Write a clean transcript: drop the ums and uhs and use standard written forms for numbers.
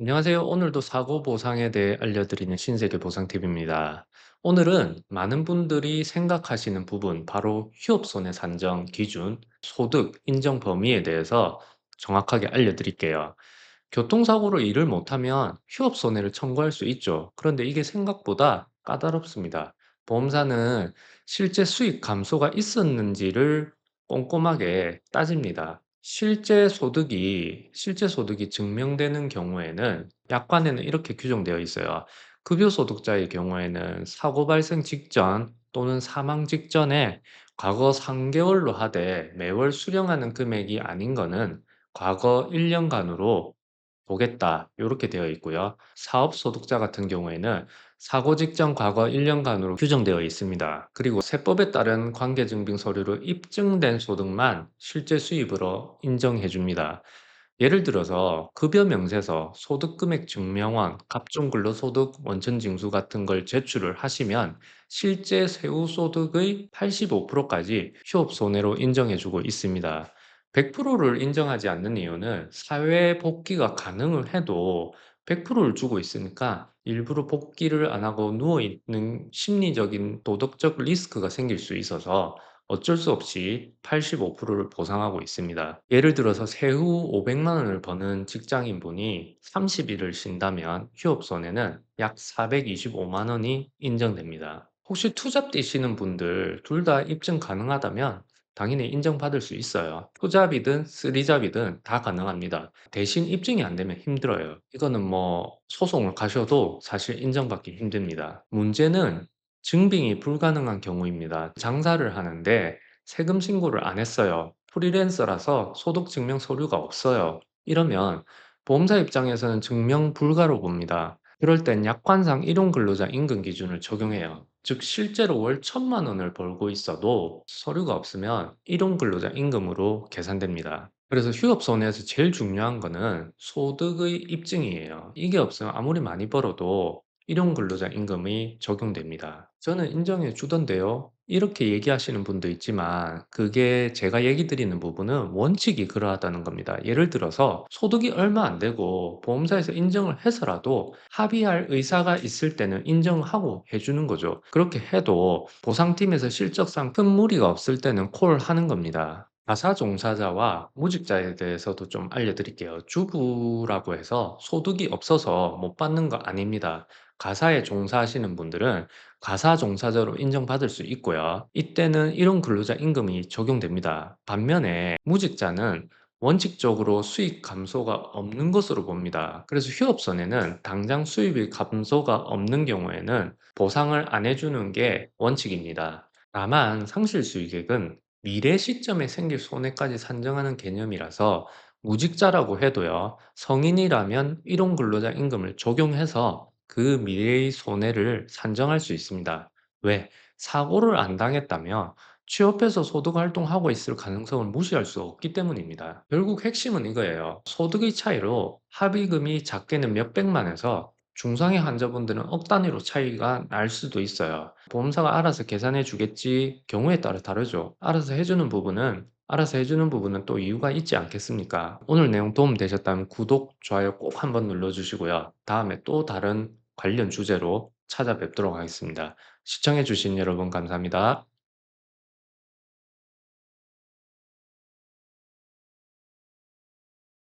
안녕하세요. 오늘도 사고 보상에 대해 알려드리는 신세계 보상팁입니다. 오늘은 많은 분들이 생각하시는 부분, 바로 휴업손해 산정 기준, 소득 인정 범위에 대해서 정확하게 알려드릴게요. 교통사고로 일을 못하면 휴업손해를 청구할 수 있죠. 그런데 이게 생각보다 까다롭습니다. 보험사는 실제 수익 감소가 있었는지를 꼼꼼하게 따집니다. 실제 소득이 증명되는 경우에는 약관에는 이렇게 규정되어 있어요. 급여소득자의 경우에는 사고 발생 직전 또는 사망 직전에 과거 3개월로 하되 매월 수령하는 금액이 아닌 거는 과거 1년간으로 보겠다. 요렇게 되어 있고요. 사업 소득자 같은 경우에는 사고 직전 과거 1년간으로 규정되어 있습니다. 그리고 세법에 따른 관계증빙 서류로 입증된 소득만 실제 수입으로 인정해 줍니다. 예를 들어서 급여 명세서, 소득금액 증명원, 갑종근로소득 원천징수 같은 걸 제출을 하시면 실제 세후 소득의 85%까지 휴업손해로 인정해 주고 있습니다. 100%를 인정하지 않는 이유는 사회 복귀가 가능을 해도 100%를 주고 있으니까 일부러 복귀를 안 하고 누워 있는 심리적인 도덕적 리스크가 생길 수 있어서 어쩔 수 없이 85%를 보상하고 있습니다. 예를 들어서 세후 500만 원을 버는 직장인분이 30일을 쉰다면 휴업손해는 약 425만 원이 인정됩니다. 혹시 투잡 뛰시는 분들 둘 다 입증 가능하다면 당연히 인정받을 수 있어요. 투잡이든 쓰리잡이든 다 가능합니다. 대신 입증이 안 되면 힘들어요. 이거는 뭐 소송을 가셔도 사실 인정받기 힘듭니다. 문제는 증빙이 불가능한 경우입니다. 장사를 하는데 세금 신고를 안 했어요. 프리랜서라서 소득 증명 서류가 없어요. 이러면 보험사 입장에서는 증명 불가로 봅니다. 그럴 땐 약관상 일용근로자 임금 기준을 적용해요. 즉 실제로 월 1,000만 원을 벌고 있어도 서류가 없으면 일용근로자 임금으로 계산됩니다. 그래서 휴업손해에서 제일 중요한 거는 소득의 입증이에요. 이게 없으면 아무리 많이 벌어도 일용근로자 임금이 적용됩니다. 저는 인정해 주던데요. 이렇게 얘기하시는 분도 있지만 그게 제가 얘기 드리는 부분은 원칙이 그러하다는 겁니다. 예를 들어서 소득이 얼마 안 되고 보험사에서 인정을 해서라도 합의할 의사가 있을 때는 인정하고 해주는 거죠. 그렇게 해도 보상팀에서 실적상 큰 무리가 없을 때는 콜하는 겁니다. 가사 종사자와 무직자에 대해서도 좀 알려드릴게요. 주부라고 해서 소득이 없어서 못 받는 거 아닙니다. 가사에 종사하시는 분들은 가사 종사자로 인정받을 수 있고요. 이때는 일용 근로자 임금이 적용됩니다. 반면에 무직자는 원칙적으로 수익 감소가 없는 것으로 봅니다. 그래서 휴업선에는 당장 수입이 감소가 없는 경우에는 보상을 안 해주는 게 원칙입니다. 다만 상실수익액은 미래 시점에 생길 손해까지 산정하는 개념이라서 무직자라고 해도요, 성인이라면 일용 근로자 임금을 적용해서 그 미래의 손해를 산정할 수 있습니다. 왜? 사고를 안 당했다면 취업해서 소득 활동하고 있을 가능성을 무시할 수 없기 때문입니다. 결국 핵심은 이거예요. 소득의 차이로 합의금이 작게는 몇백만에서 중상의 환자분들은 억 단위로 차이가 날 수도 있어요. 보험사가 알아서 계산해 주겠지, 경우에 따라 다르죠. 알아서 해주는 부분은 또 이유가 있지 않겠습니까? 오늘 내용 도움 되셨다면 구독, 좋아요 꼭 한번 눌러주시고요. 다음에 또 다른 관련 주제로 찾아뵙도록 하겠습니다. 시청해주신 여러분 감사합니다.